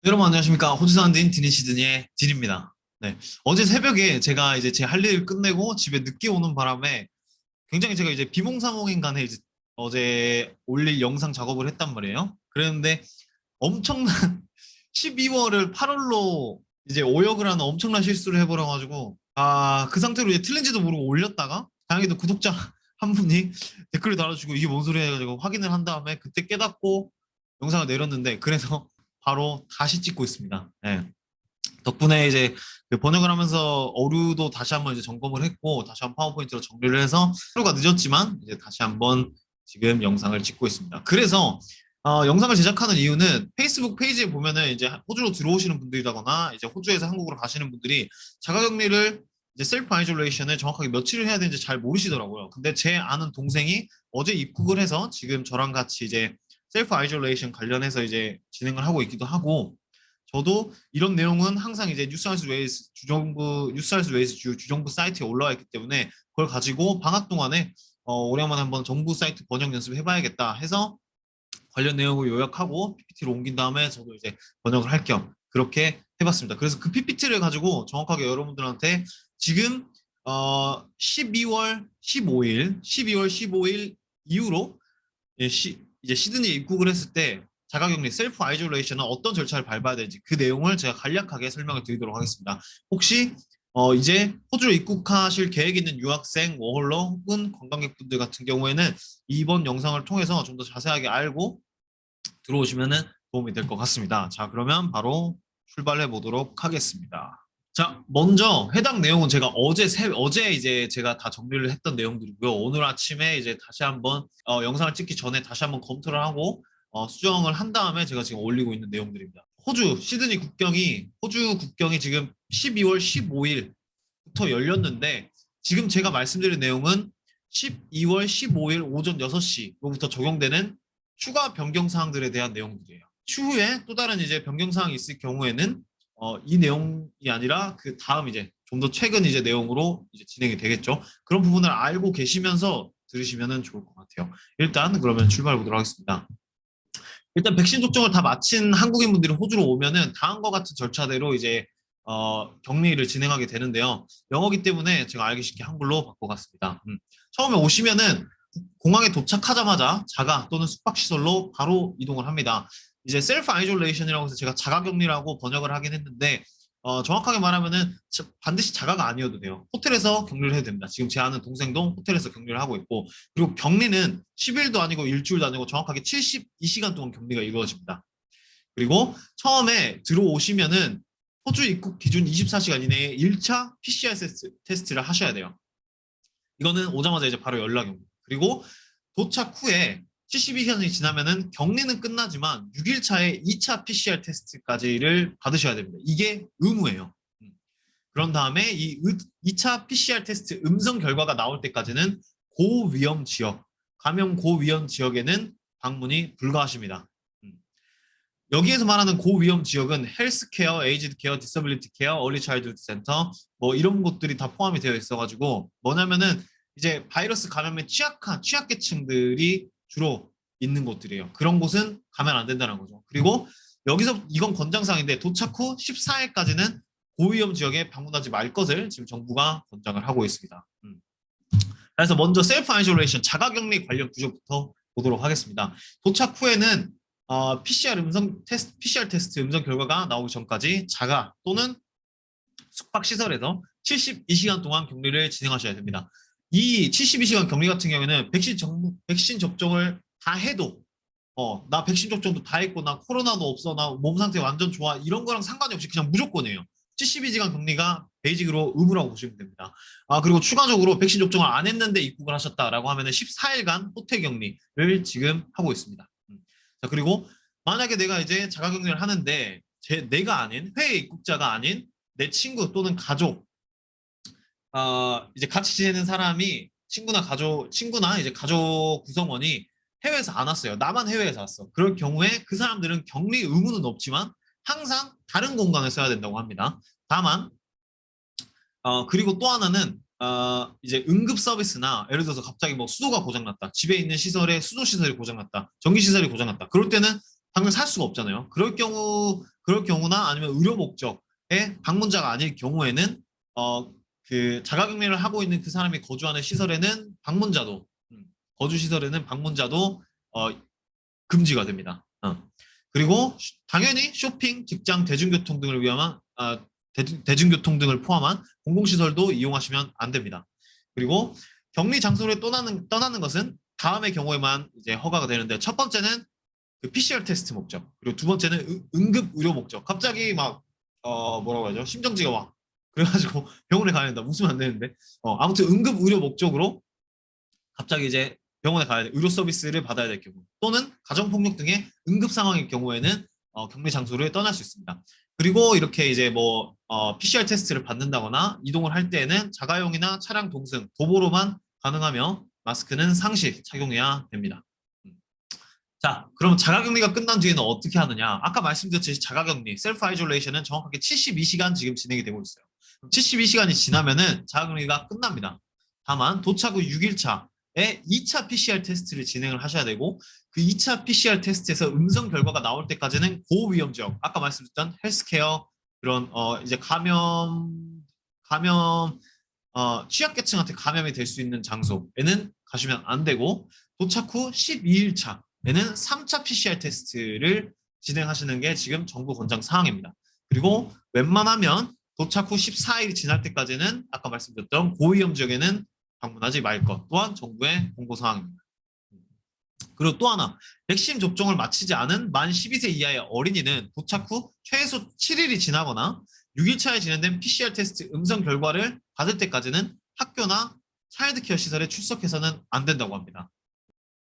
여러분 안녕하십니까. 호주 사는 딘 시드니의 딘입니다. 네. 어제 새벽에 제가 이제 제 할 일을 끝내고 집에 늦게 오는 바람에 굉장히 제가 이제 비몽사몽인간에 이제 어제 올릴 영상 작업을 했단 말이에요. 그랬는데 엄청난 12월을 8월로 이제 오역을 하는 엄청난 실수를 해버려가지고 그 상태로 이제 틀린지도 모르고 올렸다가 다행히도 구독자 한 분이 댓글을 달아주고 이게 뭔 소리야 해가지고 확인을 한 다음에 그때 깨닫고 영상을 내렸는데 그래서 바로 다시 찍고 있습니다. 네. 덕분에 이제 그 번역을 하면서 어류도 다시 한번 이제 점검을 했고 다시 한번 파워포인트로 정리를 해서 하루가 늦었지만 이제 다시 한번 지금 영상을 찍고 있습니다. 그래서 영상을 제작하는 이유는 페이스북 페이지에 보면은 이제 호주로 들어오시는 분들이라거나 이제 호주에서 한국으로 가시는 분들이 자가격리를 이제 셀프 아이솔레이션을 정확하게 며칠을 해야 되는지 잘 모르시더라고요. 근데 제 아는 동생이 어제 입국을 해서 지금 저랑 같이 이제 셀프 아이솔레이션 관련해서 이제 진행을 하고 있기도 하고 저도 이런 내용은 항상 이제 뉴사우스 웨일스 주정부 뉴사우스 웨일스 주 주정부 사이트에 올라와 있기 때문에 그걸 가지고 방학 동안에 오랜만에 한번 정부 사이트 번역 연습 해봐야겠다 해서 관련 내용을 요약하고 PPT로 옮긴 다음에 저도 이제 번역을 할 겸 그렇게 해봤습니다. 그래서 그 PPT를 가지고 정확하게 여러분들한테 지금 12월 15일 이후로 이제 시드니에 입국을 했을 때 자가격리 셀프 아이솔레이션은 어떤 절차를 밟아야 되는지 그 내용을 제가 간략하게 설명을 드리도록 하겠습니다. 혹시 이제 호주로 입국하실 계획 있는 유학생, 워홀러 혹은 관광객분들 같은 경우에는 이번 영상을 통해서 좀 더 자세하게 알고 들어오시면 도움이 될 것 같습니다. 자, 그러면 바로 출발해 보도록 하겠습니다. 자, 먼저 해당 내용은 제가 어제 이제 제가 다 정리를 했던 내용들이고요. 오늘 아침에 이제 다시 한번 영상을 찍기 전에 다시 한번 검토를 하고 수정을 한 다음에 제가 지금 올리고 있는 내용들입니다. 호주 국경이 지금 12월 15일부터 열렸는데 지금 제가 말씀드린 내용은 12월 15일 오전 6시로부터 적용되는 추가 변경 사항들에 대한 내용들이에요. 추후에 또 다른 이제 변경 사항이 있을 경우에는 이 내용이 아니라 그 다음 이제 좀 더 최근 이제 내용으로 이제 진행이 되겠죠. 그런 부분을 알고 계시면서 들으시면 좋을 것 같아요. 일단 그러면 출발해 보도록 하겠습니다. 일단 백신 접종을 다 마친 한국인분들이 호주로 오면은 다음과 같은 절차대로 이제 격리를 진행하게 되는데요. 영어기 때문에 제가 알기 쉽게 한글로 바꿔봤습니다. 처음에 오시면은 공항에 도착하자마자 자가 또는 숙박시설로 바로 이동을 합니다. 이제 셀프 아이솔레이션이라고 해서 제가 자가격리라고 번역을 하긴 했는데 정확하게 말하면은 반드시 자가가 아니어도 돼요. 호텔에서 격리를 해도 됩니다. 지금 제 아는 동생도 호텔에서 격리를 하고 있고 그리고 격리는 10일도 아니고 일주일도 아니고 정확하게 72시간 동안 격리가 이루어집니다. 그리고 처음에 들어오시면은 호주 입국 기준 24시간 이내에 1차 PCR 테스트를 하셔야 돼요. 이거는 오자마자 이제 바로 연락이 옵니다. 그리고 도착 후에 72시간이 지나면은 격리는 끝나지만 6일 차에 2차 PCR 테스트까지를 받으셔야 됩니다. 이게 의무예요. 그런 다음에 이 2차 PCR 테스트 음성 결과가 나올 때까지는 고위험 지역, 감염 고위험 지역에는 방문이 불가하십니다. 여기에서 말하는 고위험 지역은 헬스케어, 에이지드 케어, 디서빌리티 케어, 얼리 차일드 센터 뭐 이런 곳들이 다 포함이 되어 있어가지고 뭐냐면은 이제 바이러스 감염에 취약계층들이 주로 있는 곳들이에요. 그런 곳은 가면 안 된다는 거죠. 그리고 여기서 이건 권장사항인데 도착 후 14일까지는 고위험 지역에 방문하지 말 것을 지금 정부가 권장을 하고 있습니다. 그래서 먼저 셀프 아이솔레이션 자가격리 관련 구조부터 보도록 하겠습니다. 도착 후에는 PCR 테스트 음성 결과가 나오기 전까지 자가 또는 숙박시설에서 72시간 동안 격리를 진행하셔야 됩니다. 이 72시간 격리 같은 경우에는 백신 접종을 다 해도 나 백신 접종도 다 했고 나 코로나도 없어 나 몸 상태 완전 좋아 이런 거랑 상관이 없이 그냥 무조건이에요. 72시간 격리가 베이직으로 의무라고 보시면 됩니다. 그리고 추가적으로 백신 접종을 안 했는데 입국을 하셨다라고 하면 14일간 호텔 격리를 지금 하고 있습니다. 자, 그리고 만약에 내가 이제 자가격리를 하는데 내가 아닌 해외 입국자가 아닌 내 친구 또는 가족 이제 같이 지내는 사람이 친구나 이제 가족 구성원이 해외에서 안 왔어요. 나만 해외에서 왔어. 그럴 경우에 그 사람들은 격리 의무는 없지만 항상 다른 공간을 써야 된다고 합니다. 다만 그리고 또 하나는 이제 응급 서비스나 예를 들어서 갑자기 뭐 수도가 고장났다. 집에 있는 시설에 수도 시설이 고장났다. 전기 시설이 고장났다. 그럴 때는 당장 살 수가 없잖아요. 그럴 경우 그럴 경우나 아니면 의료 목적의 방문자가 아닐 경우에는 그 자가격리를 하고 있는 그 사람이 거주하는 시설에는 방문자도 거주 시설에는 방문자도 금지가 됩니다. 그리고 당연히 쇼핑, 직장, 대중교통 등을 위한 대중교통 등을 포함한 공공시설도 이용하시면 안 됩니다. 그리고 격리 장소를 떠나는 것은 다음의 경우에만 이제 허가가 되는데 첫 번째는 그 PCR 테스트 목적, 그리고 두 번째는 응급 의료 목적. 갑자기 막 뭐라고 하죠? 심정지가 와. 그래가지고 병원에 가야 된다. 웃으면 안 되는데. 아무튼 응급 의료 목적으로 갑자기 이제 병원에 가야 돼. 의료 서비스를 받아야 될 경우 또는 가정폭력 등의 응급 상황일 경우에는 격리 장소를 떠날 수 있습니다. 그리고 이렇게 이제 뭐 PCR 테스트를 받는다거나 이동을 할 때에는 자가용이나 차량 동승, 도보로만 가능하며 마스크는 상시 착용해야 됩니다. 자, 그럼 자가격리가 끝난 뒤에는 어떻게 하느냐? 아까 말씀드렸듯이 자가격리, 셀프 아이솔레이션은 정확하게 72시간 지금 진행이 되고 있어요. 72시간이 지나면은 자가격리가 끝납니다. 다만 도착 후 6일차에 2차 PCR 테스트를 진행을 하셔야 되고 그 2차 PCR 테스트에서 음성 결과가 나올 때까지는 고위험 지역, 아까 말씀드렸던 헬스케어 그런 이제 감염 취약계층한테 감염이 될 수 있는 장소에는 가시면 안 되고 도착 후 12일차 에는 3차 PCR 테스트를 진행하시는 게 지금 정부 권장 사항입니다. 그리고 웬만하면 도착 후 14일이 지날 때까지는 아까 말씀드렸던 고위험 지역에는 방문하지 말 것 또한 정부의 공고 사항입니다. 그리고 또 하나, 백신 접종을 마치지 않은 만 12세 이하의 어린이는 도착 후 최소 7일이 지나거나 6일차에 진행된 PCR 테스트 음성 결과를 받을 때까지는 학교나 차일드케어 시설에 출석해서는 안 된다고 합니다.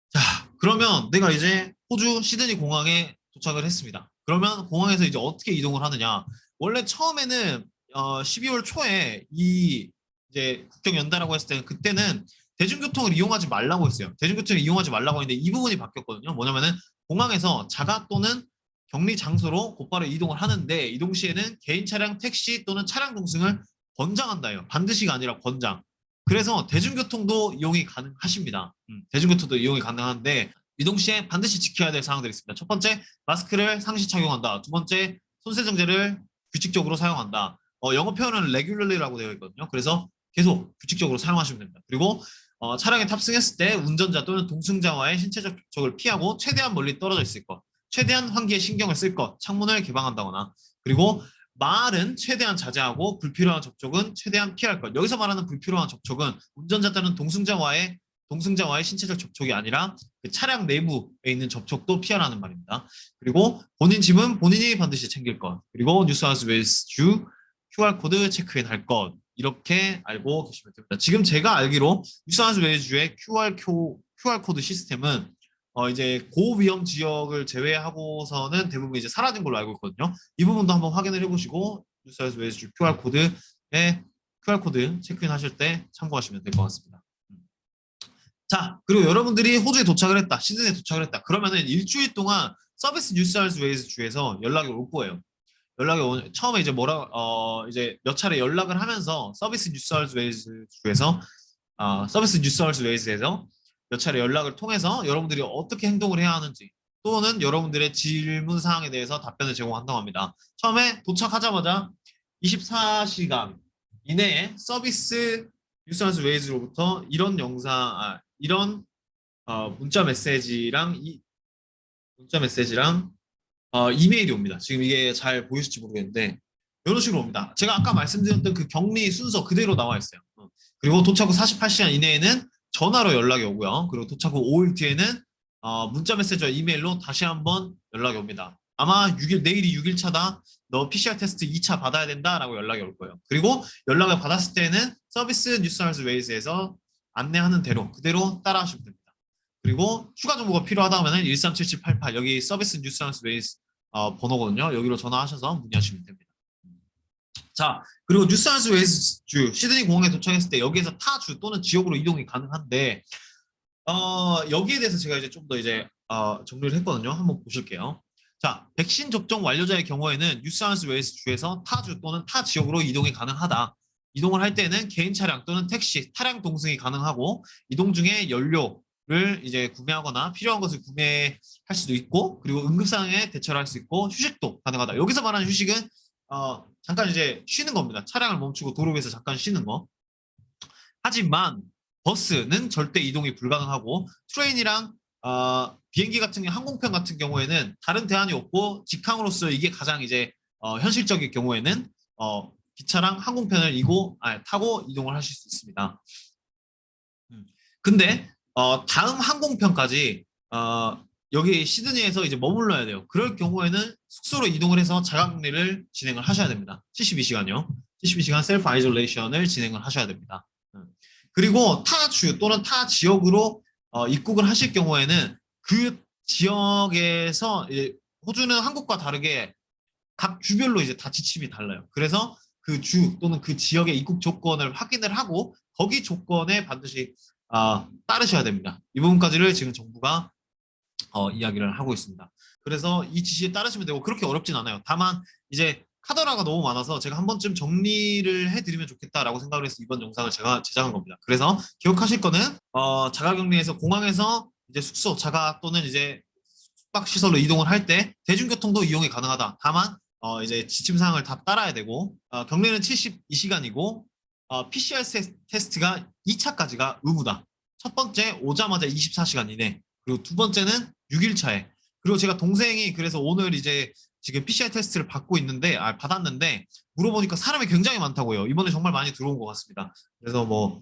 자, 그러면 내가 이제 호주 시드니 공항에 도착을 했습니다. 그러면 공항에서 이제 어떻게 이동을 하느냐? 원래 처음에는 12월 초에 이 이제 국경 연다라고 했을 때는 그때는 대중교통을 이용하지 말라고 했어요. 대중교통을 이용하지 말라고 했는데 이 부분이 바뀌었거든요. 뭐냐면은 공항에서 자가 또는 격리 장소로 곧바로 이동을 하는데 이동 시에는 개인 차량, 택시 또는 차량 동승을 권장한다요. 반드시가 아니라 권장. 그래서 대중교통도 이용이 가능하십니다. 대중교통도 이용이 가능한데 이동 시에 반드시 지켜야 될 사항들이 있습니다. 첫 번째, 마스크를 상시 착용한다. 두 번째, 손세정제를 규칙적으로 사용한다. 영어 표현은 regularly라고 되어 있거든요. 그래서 계속 규칙적으로 사용하시면 됩니다. 그리고 차량에 탑승했을 때 운전자 또는 동승자와의 신체적 접촉을 피하고 최대한 멀리 떨어져 있을 것, 최대한 환기에 신경을 쓸 것, 창문을 개방한다거나 그리고 말은 최대한 자제하고 불필요한 접촉은 최대한 피할 것. 여기서 말하는 불필요한 접촉은 운전자 또는 동승자와의 신체적 접촉이 아니라 그 차량 내부에 있는 접촉도 피하라는 말입니다. 그리고 본인 짐은 본인이 반드시 챙길 것. 그리고 뉴사우스 웨일스주 QR코드 체크인 할 것. 이렇게 알고 계시면 됩니다. 지금 제가 알기로 뉴사우스 웨일스주의 QR코드 시스템은 이제 고위험 지역을 제외하고서는 대부분 이제 사라진 걸로 알고 있거든요. 이 부분도 한번 확인을 해보시고 뉴사우스 웨일스 QR코드 체크인 하실 때 참고하시면 될 것 같습니다. 자, 그리고 여러분들이 호주에 도착을 했다, 시드니에 도착을 했다. 그러면은 일주일 동안 서비스 뉴사우스 웨일스 주에서 연락이 올 거예요. 처음에 이제 이제 몇 차례 연락을 하면서 서비스 뉴사우스 웨일스 주에서 서비스 뉴사우스 웨일스에서 몇 차례 연락을 통해서 여러분들이 어떻게 행동을 해야 하는지 또는 여러분들의 질문 사항에 대해서 답변을 제공한다고 합니다. 처음에 도착하자마자 24시간 이내에 서비스 뉴사우스 웨일스로부터 이런 문자 메시지랑 이메일이 옵니다. 지금 이게 잘 보이실지 모르겠는데 이런 식으로 옵니다. 제가 아까 말씀드렸던 그 격리 순서 그대로 나와 있어요. 그리고 도착 후 48시간 이내에는 전화로 연락이 오고요. 그리고 도착 후 5일 뒤에는 문자 메시지와 이메일로 다시 한번 연락이 옵니다. 아마 내일이 6일 차다. 너 PCR 테스트 2차 받아야 된다라고 연락이 올 거예요. 그리고 연락을 받았을 때는 서비스 뉴사우스 웨일스에서 안내하는 대로 그대로 따라하시면 됩니다. 그리고 추가 정보가 필요하다 하면은 137788 여기 서비스 뉴사우스 웨일스 번호거든요. 여기로 전화하셔서 문의하시면 됩니다. 자, 그리고 뉴사우스 웨일스 주 시드니 공항에 도착했을 때 여기에서 타 주 또는 지역으로 이동이 가능한데 여기에 대해서 제가 이제 좀 더 이제 정리를 했거든요. 한번 보실게요. 자, 백신 접종 완료자의 경우에는 뉴사우스 웨일스 주에서 타 주 또는 타 지역으로 이동이 가능하다. 이동을 할 때는 개인 차량 또는 택시, 차량 동승이 가능하고 이동 중에 연료, 이제 구매하거나 필요한 것을 구매할 수도 있고, 그리고 응급상황에 대처를 할 수 있고, 휴식도 가능하다. 여기서 말하는 휴식은 잠깐 이제 쉬는 겁니다. 차량을 멈추고 도로 위에서 잠깐 쉬는 거. 하지만 버스는 절대 이동이 불가능하고, 트레인이랑 비행기 같은 항공편 같은 경우에는 다른 대안이 없고, 직항으로서 이게 가장 이제 현실적인 경우에는 기차랑 항공편을 타고 이동을 하실 수 있습니다. 근데 다음 항공편까지 여기 시드니에서 이제 머물러야 돼요. 그럴 경우에는 숙소로 이동을 해서 자가격리를 진행을 하셔야 됩니다. 72시간요. 72시간 셀프 아이솔레이션을 진행을 하셔야 됩니다. 그리고 타 주 또는 타 지역으로 입국을 하실 경우에는 그 지역에서 호주는 한국과 다르게 각 주별로 이제 다 지침이 달라요. 그래서 그 주 또는 그 지역의 입국 조건을 확인을 하고 거기 조건에 반드시 따르셔야 됩니다. 이 부분까지를 지금 정부가 이야기를 하고 있습니다. 그래서 이 지시에 따르시면 되고 그렇게 어렵진 않아요. 다만 이제 카더라가 너무 많아서 제가 한 번쯤 정리를 해드리면 좋겠다라고 생각을 해서 이번 영상을 제가 제작한 겁니다. 그래서 기억하실 거는 자가격리에서 공항에서 이제 숙소, 자가 또는 이제 숙박시설로 이동을 할 때 대중교통도 이용이 가능하다. 다만 이제 지침사항을 다 따라야 되고 격리는 72시간이고 PCR 테스트가 2차까지가 의무다. 첫 번째 오자마자 24시간 이내, 그리고 두 번째는 6일 차에. 그리고 제가 동생이 그래서 오늘 이제 지금 PCR 테스트를 받았는데 물어보니까 사람이 굉장히 많다고요. 이번에 정말 많이 들어온 것 같습니다. 그래서 뭐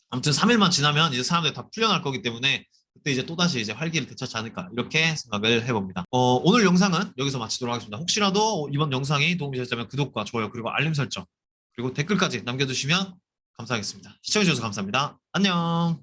아무튼 3일만 지나면 이제 사람들이 다 풀려날 거기 때문에 그때 이제 또다시 이제 활기를 되찾지 않을까 이렇게 생각을 해봅니다. 오늘 영상은 여기서 마치도록 하겠습니다. 혹시라도 이번 영상이 도움이 되셨다면 구독과 좋아요 그리고 알림 설정 그리고 댓글까지 남겨주시면 감사하겠습니다. 시청해주셔서 감사합니다. 안녕.